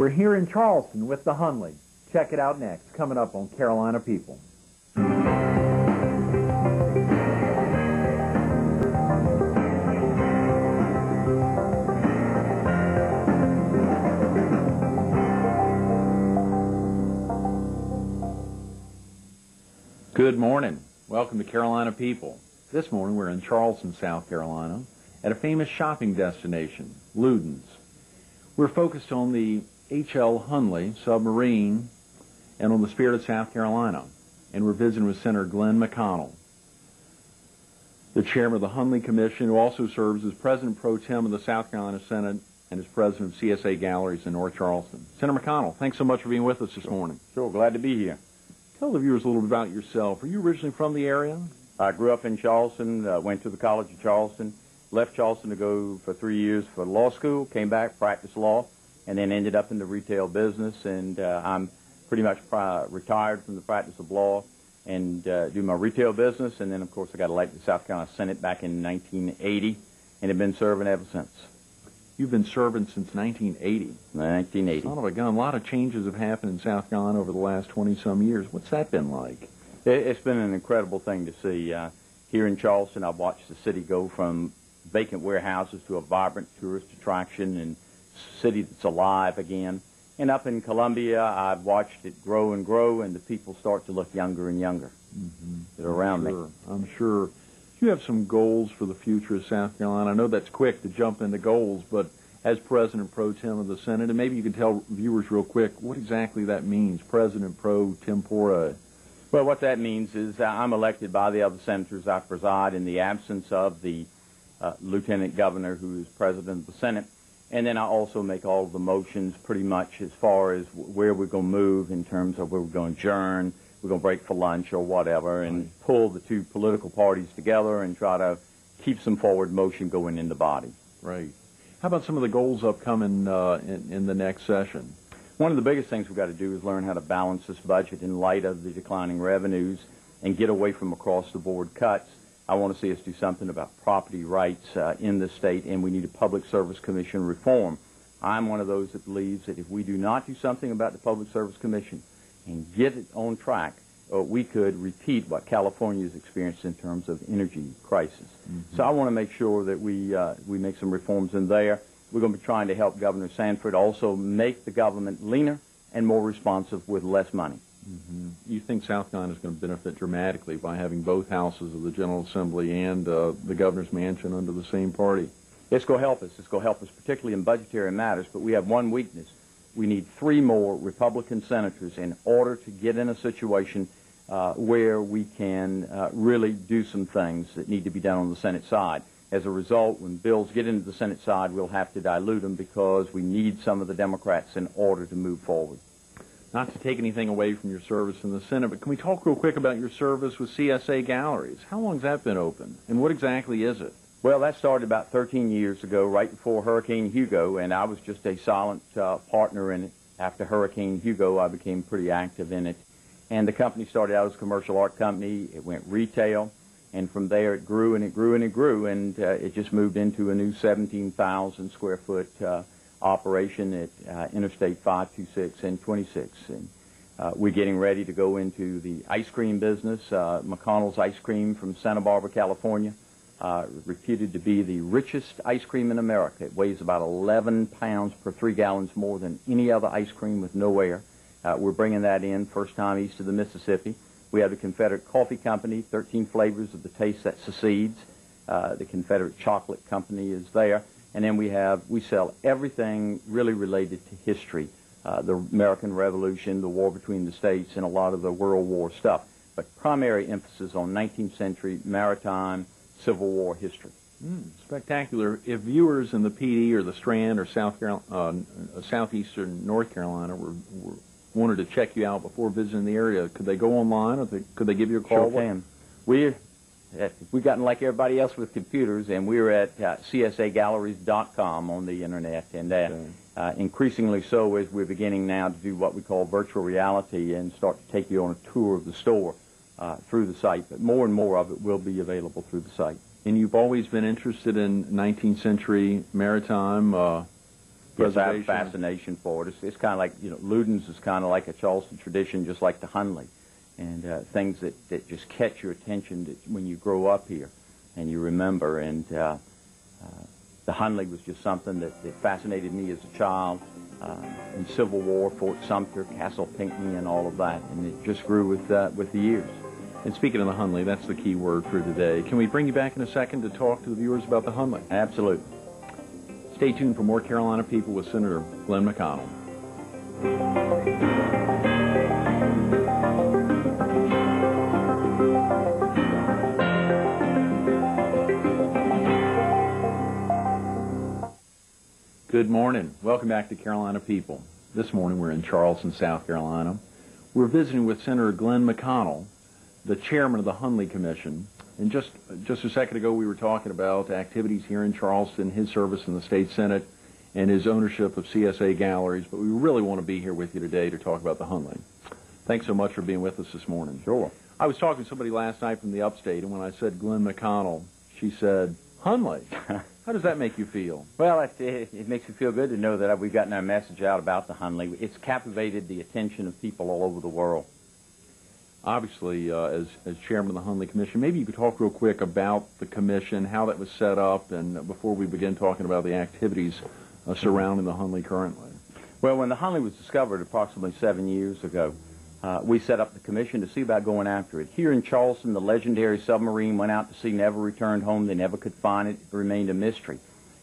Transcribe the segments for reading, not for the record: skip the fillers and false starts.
We're here in Charleston with the Hundley. Check it out next, coming up on Carolina People. Good morning. Welcome to Carolina People. This morning we're in Charleston, South Carolina, at a famous shopping destination, Luden's. We're focused on the H.L. Hundley submarine and on the spirit of South Carolina. And we're visiting with Senator Glenn McConnell, the chairman of the Hundley Commission, who also serves as president pro tem of the South Carolina Senate and is president of CSA Galleries in North Charleston. Senator McConnell, thanks so much for being with us this morning. Sure, glad to be here. Tell the viewers a little bit about yourself. Are you originally from the area? I grew up in Charleston, went to the College of Charleston, left Charleston to go for 3 years for law school, came back, practiced law, and then ended up in the retail business. And I'm pretty much retired from the practice of law and do my retail business. And then, of course, I got elected to the South Carolina Senate back in 1980 and have been serving ever since. You've been serving since 1980. 1980. Son of a gun. A lot of changes have happened in South Carolina over the last 20-some years. What's that been like? It's been an incredible thing to see. Here in Charleston, I've watched the city go from vacant warehouses to a vibrant tourist attraction and city that's alive again. And up in Columbia, I've watched it grow and grow, and the people start to look younger and younger that are around me. I'm sure. You have some goals for the future of South Carolina. I know that's quick to jump into goals, but as President Pro Tem of the Senate, and maybe you could tell viewers real quick what exactly that means, President Pro Tempore. Well, what that means is I'm elected by the other senators. I preside in the absence of the Lieutenant Governor, who is President of the Senate, and then I also make all the motions pretty much as far as where we're going to move in terms of where we're going to adjourn, we're going to break for lunch or whatever, and pull the two political parties together and try to keep some forward motion going in the body. Right. How about some of the goals upcoming in the next session? One of the biggest things we've got to do is learn how to balance this budget in light of the declining revenues and get away from across-the-board cuts. I want to see us do something about property rights in the state, and we need a Public Service Commission reform. I'm one of those that believes that if we do not do something about the Public Service Commission and get it on track, we could repeat what California has experienced in terms of energy crisis. So I want to make sure that we make some reforms in there. We're going to be trying to help Governor Sanford also make the government leaner and more responsive with less money. You think South Carolina is going to benefit dramatically by having both houses of the General Assembly and the governor's mansion under the same party? It's going to help us. It's going to help us particularly in budgetary matters, but we have one weakness. We need 3 more Republican senators in order to get in a situation where we can really do some things that need to be done on the Senate side. As a result, when bills get into the Senate side, we'll have to dilute them because we need some of the Democrats in order to move forward. Not to take anything away from your service in the Senate, but can we talk real quick about your service with CSA Galleries? How long has that been open, and what exactly is it? Well, that started about 13 years ago, right before Hurricane Hugo, and I was just a silent partner in it. After Hurricane Hugo, I became pretty active in it. And the company started out as a commercial art company. It went retail, and from there it grew and it grew and it grew, and it just moved into a new 17,000 square foot operation at Interstate 526 and 26. And we're getting ready to go into the ice cream business. McConnell's Ice Cream from Santa Barbara, California, reputed to be the richest ice cream in America. It weighs about 11 pounds per 3 gallons more than any other ice cream with no air. We're bringing that in first time east of the Mississippi. We have the Confederate Coffee Company, 13 flavors of the taste that secedes. The Confederate Chocolate Company is there. And then we sell everything really related to history, the American Revolution, the war between the states, and a lot of the World War stuff. But primary emphasis on 19th century maritime Civil War history. Spectacular. If viewers in the PD or the Strand or southeastern North Carolina wanted to check you out before visiting the area, could they go online or could they give you a call? Sure can. We've gotten like everybody else with computers, and we're at csagalleries.com on the internet, and increasingly so as we're beginning now to do what we call virtual reality and start to take you on a tour of the store through the site. But more and more of it will be available through the site. And you've always been interested in 19th century maritime Yes, I have a preservation. fascination for it. It's kind of like, Ludens is kind of like a Charleston tradition, just like the Hunley. And things that just catch your attention when you grow up here and you remember. And the Hunley was just something that fascinated me as a child. In Civil War, Fort Sumter, Castle Pinckney, and all of that. And it just grew with the years. And speaking of the Hunley, that's the key word for today. Can we bring you back in a second to talk to the viewers about the Hunley? Absolutely. Stay tuned for more Carolina People with Senator Glenn McConnell. Good morning. Welcome back to Carolina People. This morning we're in Charleston, South Carolina. We're visiting with Senator Glenn McConnell, the chairman of the Hunley Commission. And just a second ago we were talking about activities here in Charleston, his service in the state senate, and his ownership of CSA galleries. But we really want to be here with you today to talk about the Hunley. Thanks so much for being with us this morning. Sure. I was talking to somebody last night from the upstate, and when I said Glenn McConnell, she said, Hunley. How does that make you feel? Well, it makes me feel good to know that we've gotten our message out about the Hunley. It's captivated the attention of people all over the world. Obviously, as chairman of the Hunley Commission, maybe you could talk real quick about the commission, how that was set up, and before we begin talking about the activities surrounding the Hunley currently. Well, when the Hunley was discovered approximately 7 years ago, we set up the commission to see about going after it. Here in Charleston, the legendary submarine went out to sea, never returned home. They never could find it. It remained a mystery.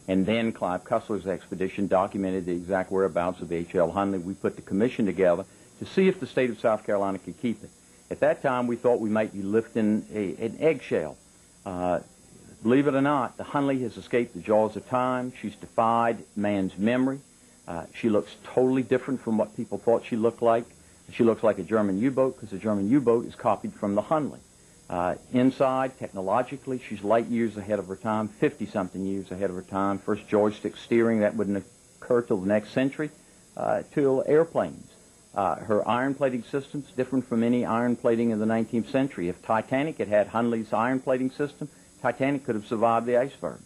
And then Clive Cussler's expedition documented the exact whereabouts of H.L. Hunley. We put the commission together to see if the state of South Carolina could keep it. At that time, we thought we might be lifting an eggshell. Believe it or not, the Hunley has escaped the jaws of time. She's defied man's memory. She looks totally different from what people thought she looked like. She looks like a German U-boat because the German U-boat is copied from the Hunley. Inside, technologically, she's light years ahead of her time, 50-something years ahead of her time. First joystick steering, that wouldn't occur till the next century, till airplanes. Her iron plating system's different from any iron plating in the 19th century. If Titanic had had Hunley's iron plating system, Titanic could have survived the iceberg.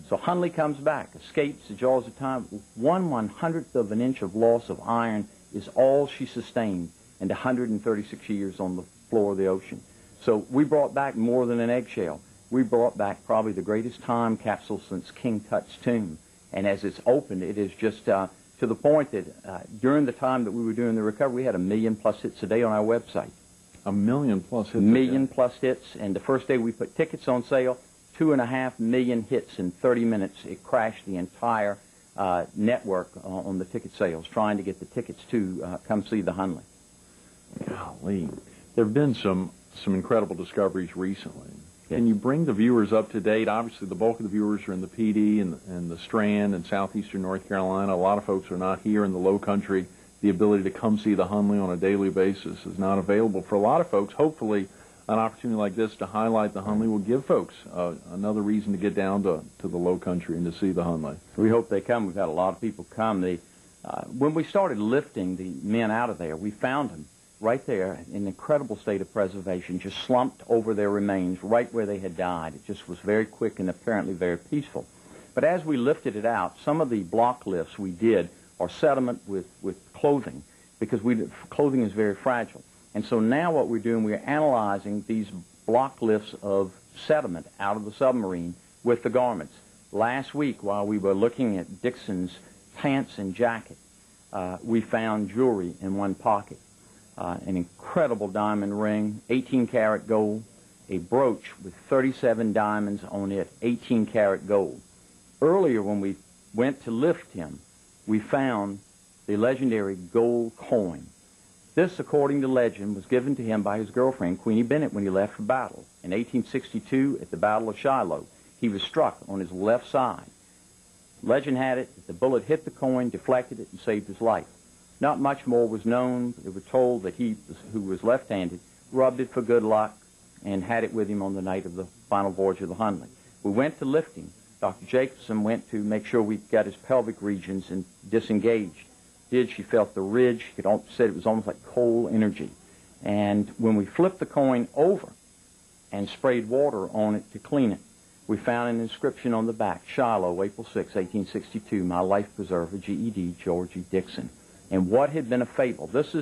So Hunley comes back, escapes the jaws of time. 1/100th of an inch of loss of iron is all she sustained in 136 years on the floor of the ocean. So we brought back more than an eggshell. We brought back probably the greatest time capsule since King Tut's tomb. And as it's opened, it is just to the point that during the time that we were doing the recovery, we had 1 million+ hits a day on our website. 1 million+ hits. 1 million+ hits. And the first day we put tickets on sale, 2.5 million hits in 30 minutes. It crashed the entire network on the ticket sales, trying to get the tickets to come see the Hunley. Golly. There have been some incredible discoveries recently. Yes. Can you bring the viewers up to date? Obviously, the bulk of the viewers are in the PD and the Strand and southeastern North Carolina. A lot of folks are not here in the Low Country. The ability to come see the Hunley on a daily basis is not available for a lot of folks. Hopefully, an opportunity like this to highlight the Hunley will give folks another reason to get down to the Low Country and to see the Hunley. We hope they come. We've had a lot of people come. When we started lifting the men out of there, we found them right there in an incredible state of preservation, just slumped over their remains right where they had died. It just was very quick and apparently very peaceful. But as we lifted it out, some of the block lifts we did are sediment with clothing, because clothing is very fragile. And so now what we're doing, we're analyzing these block lifts of sediment out of the submarine with the garments. Last week, while we were looking at Dixon's pants and jacket, we found jewelry in one pocket. An incredible diamond ring, 18-karat gold, a brooch with 37 diamonds on it, 18-karat gold. Earlier, when we went to lift him, we found the legendary gold coin. This, according to legend, was given to him by his girlfriend, Queenie Bennett, when he left for battle. In 1862, at the Battle of Shiloh, he was struck on his left side. Legend had it that the bullet hit the coin, deflected it, and saved his life. Not much more was known. It was told that he, who was left-handed, rubbed it for good luck and had it with him on the night of the final voyage of the Hunley. We went to lift him. Dr. Jacobson went to make sure we got his pelvic regions and disengaged. She felt the ridge. She said it was almost like cold energy. And when we flipped the coin over and sprayed water on it to clean it, we found an inscription on the back, Shiloh, April 6, 1862, my life preserver, G.E.D., George E. Dixon. And what had been a fable, this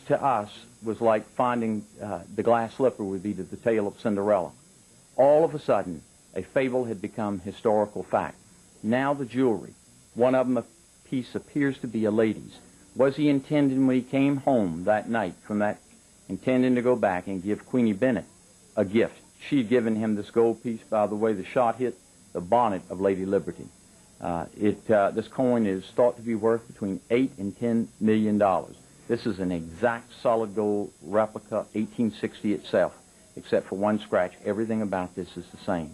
to us was like finding the glass slipper would be to the tale of Cinderella. All of a sudden, a fable had become historical fact. Now the jewelry, one of them a piece appears to be a lady's. Was he intending when he came home that night from that, intending to go back and give Queenie Bennett a gift? She'd given him this gold piece. By the way, the shot hit the bonnet of Lady Liberty. This coin is thought to be worth between $8 and $10 million. This is an exact solid gold replica, 1860 itself, except for one scratch. Everything about this is the same.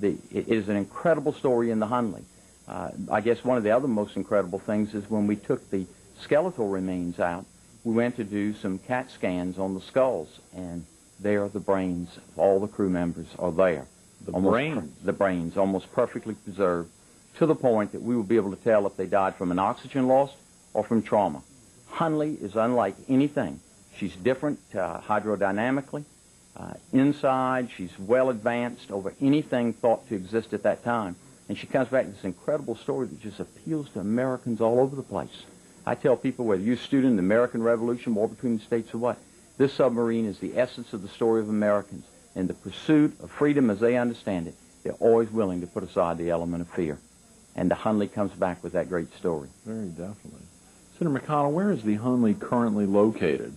It is an incredible story in the Hundley. I guess one of the other most incredible things is when we took the skeletal remains out, we went to do some CAT scans on the skulls, and there the brains of all the crew members are there. The brains, almost perfectly preserved, to the point that we will be able to tell if they died from an oxygen loss or from trauma. Hundley is unlike anything. She's different hydrodynamically. Inside, she's well advanced over anything thought to exist at that time. And she comes back with this incredible story that just appeals to Americans all over the place. I tell people, whether you're a student in the American Revolution, war between the states, or what, this submarine is the essence of the story of Americans. In the pursuit of freedom as they understand it, they're always willing to put aside the element of fear. And the Hundley comes back with that great story. Very definitely. Senator McConnell, where is the Hundley currently located?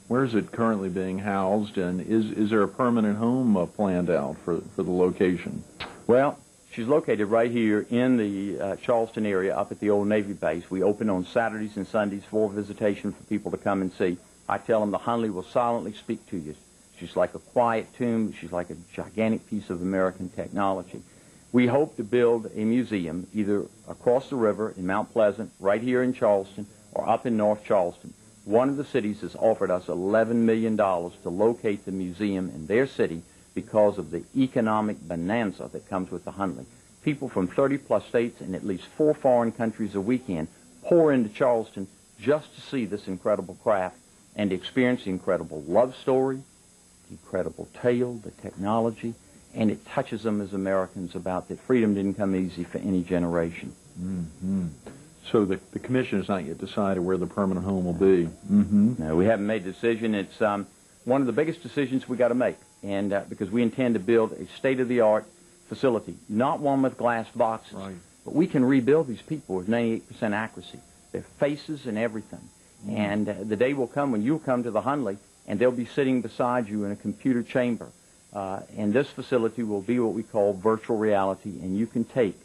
Where is it currently being housed, and is there a permanent home planned out for the location? Well, she's located right here in the Charleston area up at the old Navy base. We open on Saturdays and Sundays for visitation for people to come and see. I tell them the Hundley will silently speak to you. She's like a quiet tomb. She's like a gigantic piece of American technology. We hope to build a museum either across the river in Mount Pleasant, right here in Charleston, or up in North Charleston. One of the cities has offered us $11 million to locate the museum in their city because of the economic bonanza that comes with the Hundley. People from 30-plus states and at least 4 foreign countries a weekend pour into Charleston just to see this incredible craft and experience the incredible love story, the incredible tale, the technology, and it touches them as Americans about that freedom didn't come easy for any generation. Mm-hmm. So the commission has not yet decided where the permanent home will be. Mm-hmm. No, we haven't made a decision. It's one of the biggest decisions we got to make, and because we intend to build a state-of-the-art facility, not one with glass boxes, right, but we can rebuild these people with 98% accuracy, their faces and everything. Mm-hmm. And the day will come when you'll come to the Hundley, and they'll be sitting beside you in a computer chamber. And this facility will be what we call virtual reality, and you can take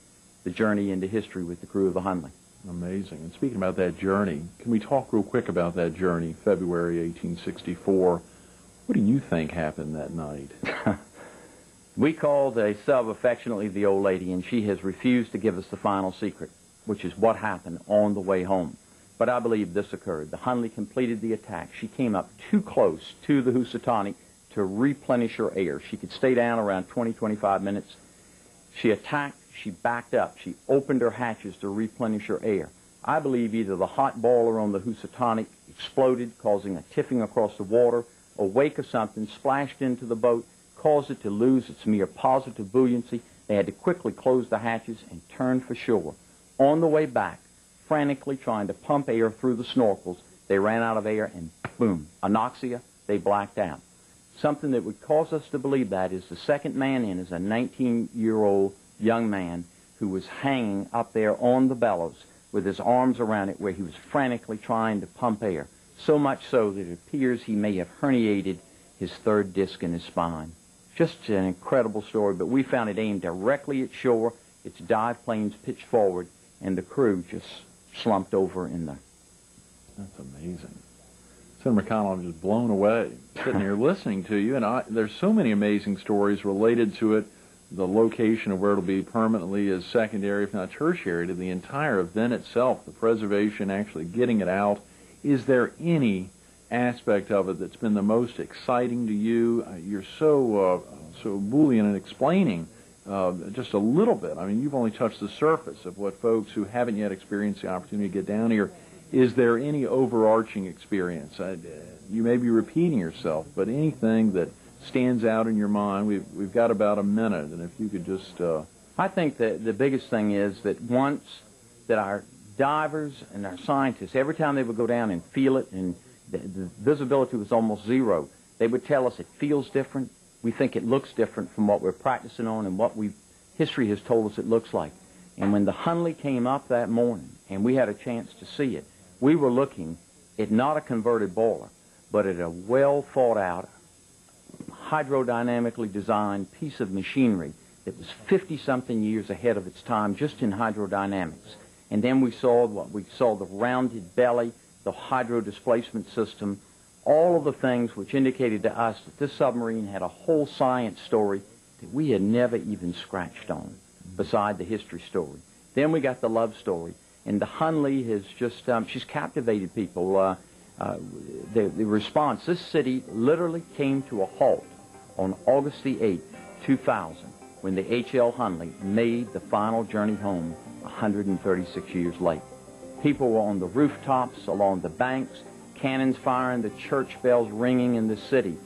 the journey into history with the crew of the Hundley. Amazing. And speaking about that journey, can we talk real quick about that journey, February 1864? What do you think happened that night? We called a sub affectionately the old lady, and she has refused to give us the final secret, which is what happened on the way home. But I believe this occurred. The Hundley completed the attack. She came up too close to the Housatonic to replenish her air. She could stay down around 20, 25 minutes. She attacked. She backed up. She opened her hatches to replenish her air. I believe either the hot boiler on the Housatonic exploded, causing a tiffing across the water, a wake of something splashed into the boat, caused it to lose its mere positive buoyancy. They had to quickly close the hatches and turn for shore. On the way back, frantically trying to pump air through the snorkels, they ran out of air and boom, anoxia, they blacked out. Something that would cause us to believe that is the second man in is a 19-year-old young man who was hanging up there on the bellows with his arms around it where he was frantically trying to pump air, so much so that it appears he may have herniated his third disc in his spine. Just an incredible story, but we found it aimed directly at shore, its dive planes pitched forward, and the crew just slumped over in there. That's amazing. Senator McConnell, I'm just blown away sitting here listening to you, and there's so many amazing stories related to it. The location of where it'll be permanently is secondary, if not tertiary, to the entire event itself, the preservation, actually getting it out. Is there any aspect of it that's been the most exciting to you? You're so boolean in explaining just a little bit. I mean, you've only touched the surface of what folks who haven't yet experienced the opportunity to get down here. Is there any overarching experience? You may be repeating yourself, but anything that stands out in your mind? We've got about a minute, and if you could just... I think that the biggest thing is that once that our divers and our scientists, every time they would go down and feel it, and the visibility was almost zero, they would tell us it feels different. We think it looks different from what we're practicing on and what history has told us it looks like. And when the Hunley came up that morning and we had a chance to see it, we were looking at not a converted boiler, but at a well thought out, hydrodynamically designed piece of machinery that was 50-something years ahead of its time just in hydrodynamics. And then we saw the rounded belly, the hydro displacement system, all of the things which indicated to us that this submarine had a whole science story that we had never even scratched on, beside the history story. Then we got the love story, and the Hunley has just, she's captivated people. The response, this city literally came to a halt on August the 8th, 2000, when the H.L. Hunley made the final journey home 136 years late. People were on the rooftops, along the banks, cannons firing, the church bells ringing in the city.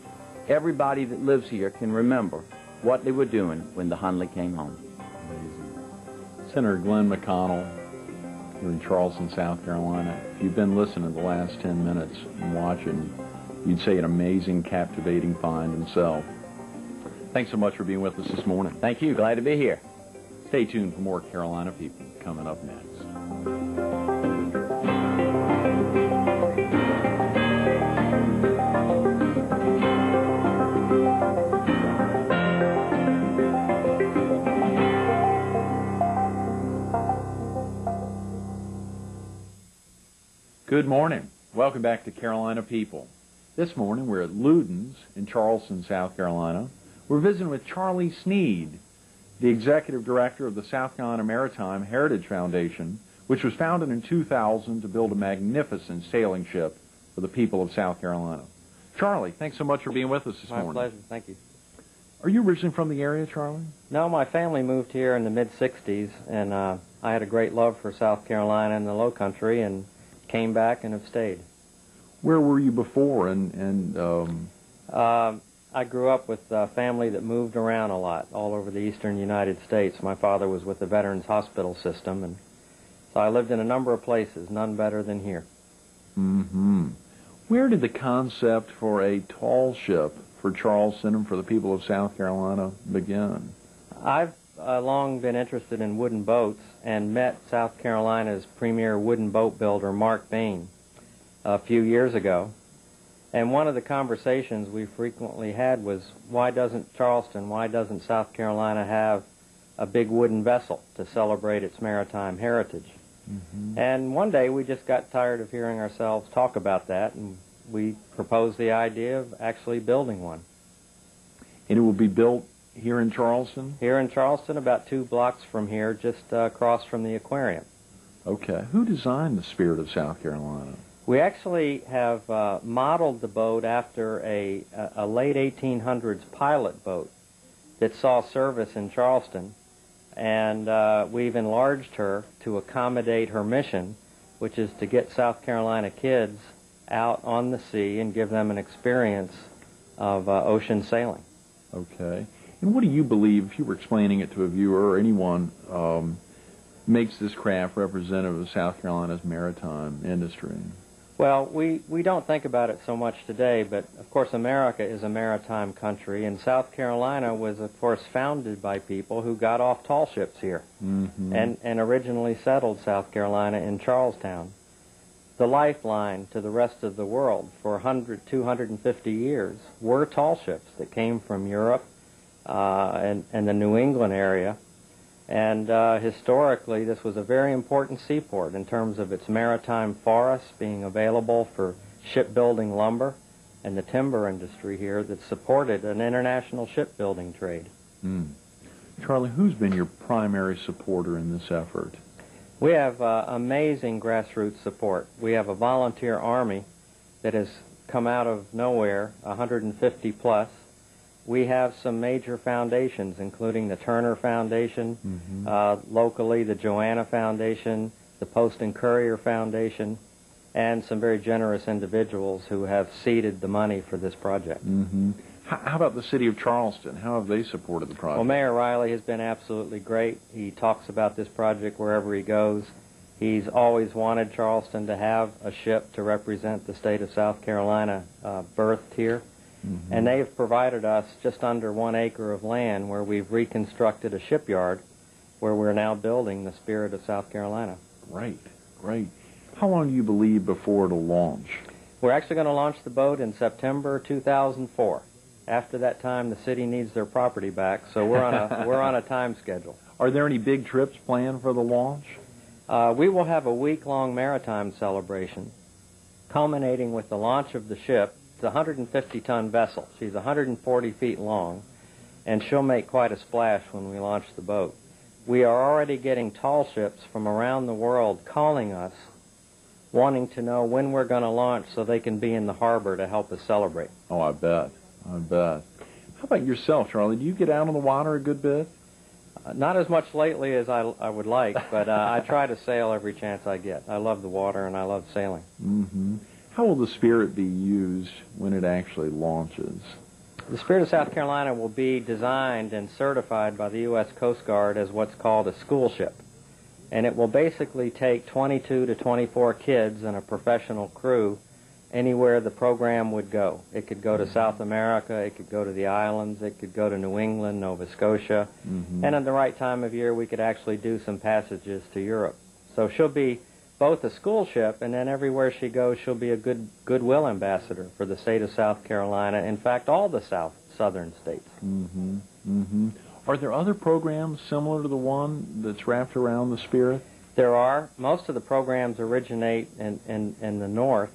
Everybody that lives here can remember what they were doing when the Hunley came home. Amazing. Senator Glenn McConnell, here in Charleston, South Carolina. If you've been listening the last 10 minutes and watching, you'd say an amazing, captivating find himself. Thanks so much for being with us this morning. Thank you. Glad to be here. Stay tuned for more Carolina People coming up next. Good morning. Welcome back to Carolina People. This morning we're at Luden's in Charleston, South Carolina. We're visiting with Charlie Sneed, the Executive Director of the South Carolina Maritime Heritage Foundation, which was founded in 2000 to build a magnificent sailing ship for the people of South Carolina. Charlie, thanks so much for being with us this morning. My pleasure. Thank you. Are you originally from the area, Charlie? No, my family moved here in the mid-'60s, and I had a great love for South Carolina and the Low Country, and came back and have stayed. Where were you before? I grew up with a family that moved around a lot, all over the eastern United States. My father was with the Veterans Hospital System, and so I lived in a number of places, none better than here. Mm-hmm. Where did the concept for a tall ship for Charleston and for the people of South Carolina begin? I've long been interested in wooden boats and met South Carolina's premier wooden boat builder, Mark Bain, a few years ago. And one of the conversations we frequently had was, why doesn't South Carolina have a big wooden vessel to celebrate its maritime heritage? Mm-hmm. And one day we just got tired of hearing ourselves talk about that, and we proposed the idea of actually building one. And it will be built here in Charleston? Here in Charleston, about 2 blocks from here, just across from the aquarium. Okay. Who designed the Spirit of South Carolina? We actually have modeled the boat after a late 1800s pilot boat that saw service in Charleston, and we've enlarged her to accommodate her mission, which is to get South Carolina kids out on the sea and give them an experience of ocean sailing. Okay. And what do you believe, if you were explaining it to a viewer or anyone, makes this craft representative of South Carolina's maritime industry? Well, we don't think about it so much today, but of course America is a maritime country, and South Carolina was of course founded by people who got off tall ships here, mm-hmm. and originally settled South Carolina in Charlestown. The lifeline to the rest of the world for 250 years were tall ships that came from Europe and the New England area. And historically, this was a very important seaport in terms of its maritime forests being available for shipbuilding lumber and the timber industry here that supported an international shipbuilding trade. Mm. Charlie, who's been your primary supporter in this effort? We have amazing grassroots support. We have a volunteer army that has come out of nowhere, 150 plus. We have some major foundations, including the Turner Foundation, mm-hmm. Locally the Joanna Foundation, the Post and Courier Foundation, and some very generous individuals who have seeded the money for this project. Mm-hmm. How about the city of Charleston? How have they supported the project? Well, Mayor Riley has been absolutely great. He talks about this project wherever he goes. He's always wanted Charleston to have a ship to represent the state of South Carolina berthed here. Mm-hmm. And they have provided us just under 1 acre of land where we've reconstructed a shipyard where we're now building the Spirit of South Carolina. Great, great. How long do you believe before it'll launch? We're actually going to launch the boat in September 2004. After that time, the city needs their property back, so we're on a time schedule. Are there any big trips planned for the launch? We will have a week-long maritime celebration, culminating with the launch of the ship. It's a 150-ton vessel. She's 140 feet long, and she'll make quite a splash when we launch the boat. We are already getting tall ships from around the world calling us, wanting to know when we're going to launch so they can be in the harbor to help us celebrate. Oh, I bet. I bet. How about yourself, Charlie? Do you get out on the water a good bit? Not as much lately as I would like, but I try to sail every chance I get. I love the water and I love sailing. Mm-hmm. How will the Spirit be used when it actually launches? The Spirit of South Carolina will be designed and certified by the U.S. Coast Guard as what's called a school ship. And it will basically take 22 to 24 kids and a professional crew anywhere the program would go. It could go to South America, it could go to the islands, it could go to New England, Nova Scotia, and at the right time of year we could actually do some passages to Europe. So she'll be both a school ship, and then everywhere she goes she'll be a goodwill ambassador for the state of South Carolina, in fact all the southern states. Are there other programs similar to the one that's wrapped around the Spirit? There are. Most of the programs originate in the north,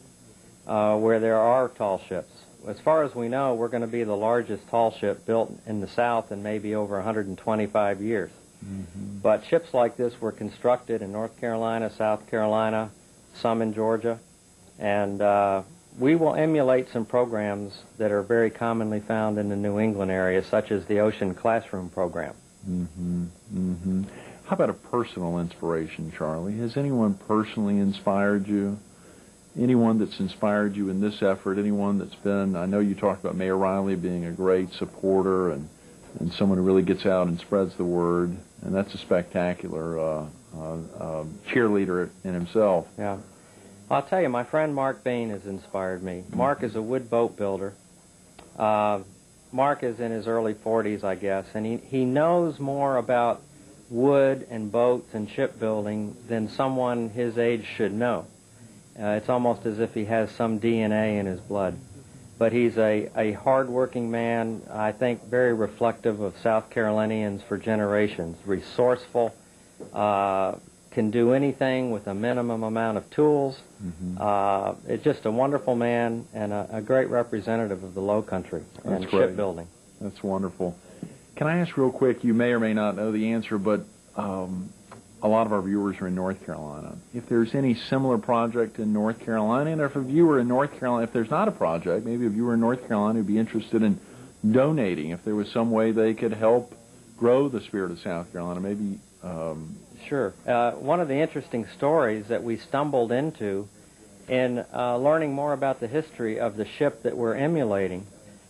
where there are tall ships. As far as we know, we're going to be the largest tall ship built in the South in maybe over 125 years. But ships like this were constructed in North Carolina, South Carolina, some in Georgia, and we will emulate some programs that are very commonly found in the New England area, such as the Ocean Classroom program. How about a personal inspiration, Charlie? Has anyone personally inspired you? Anyone that's inspired you in this effort? Anyone that's been, I know you talked about Mayor Riley being a great supporter and someone who really gets out and spreads the word, and that's a spectacular cheerleader in himself. Yeah. I'll tell you, my friend Mark Bain has inspired me. Mark is a wood boat builder. Mark is in his early 40s, I guess, and he knows more about wood and boats and shipbuilding than someone his age should know. It's almost as if he has some DNA in his blood. But he's a hard-working man, I think very reflective of South Carolinians for generations, resourceful, can do anything with a minimum amount of tools. It's just a wonderful man and a great representative of the Low Country and shipbuilding. That's wonderful. Can I ask real quick, you may or may not know the answer, but a lot of our viewers are in North Carolina. If there's any similar project in North Carolina, and if a viewer in North Carolina, if there's not a project, maybe a viewer in North Carolina would be interested in donating, if there was some way they could help grow the Spirit of South Carolina, maybe... Sure. One of the interesting stories that we stumbled into in learning more about the history of the ship that we're emulating,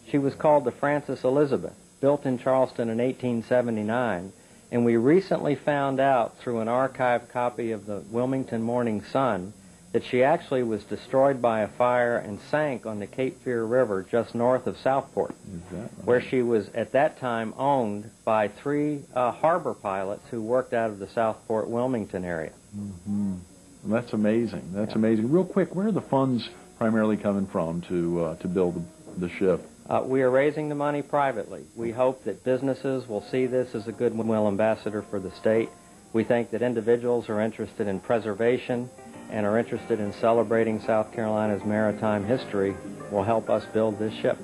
she was called the Francis Elizabeth, built in Charleston in 1879, and we recently found out through an archived copy of the Wilmington Morning Sun that she actually was destroyed by a fire and sank on the Cape Fear River just north of Southport, where she was at that time owned by 3 harbor pilots who worked out of the Southport, Wilmington area. That's amazing. That's amazing. Real quick, where are the funds primarily coming from to build the ship? We are raising the money privately. We hope that businesses will see this as a goodwill ambassador for the state. We think that individuals are interested in preservation and are interested in celebrating South Carolina's maritime history will help us build this ship.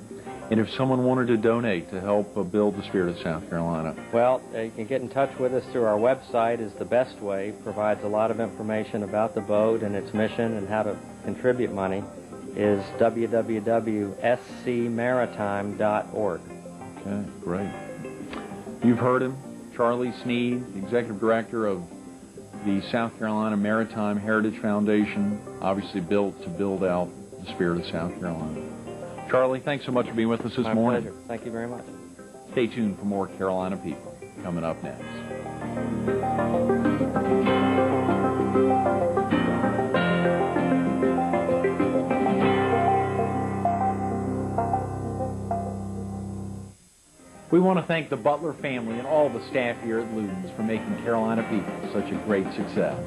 And if someone wanted to donate to help build the Spirit of South Carolina? Well, you can get in touch with us through our website is the best way. It provides a lot of information about the boat and its mission and how to contribute money. Is www.scmaritime.org. Okay, great. You've heard him, Charlie Sneed, Executive Director of the South Carolina Maritime Heritage Foundation, obviously built to build out the Spirit of South Carolina. Charlie, thanks so much for being with us this My morning. pleasure. Thank you very much. Stay tuned for more Carolina People coming up next. We want to thank the Butler family and all the staff here at Luden's for making Carolina People such a great success.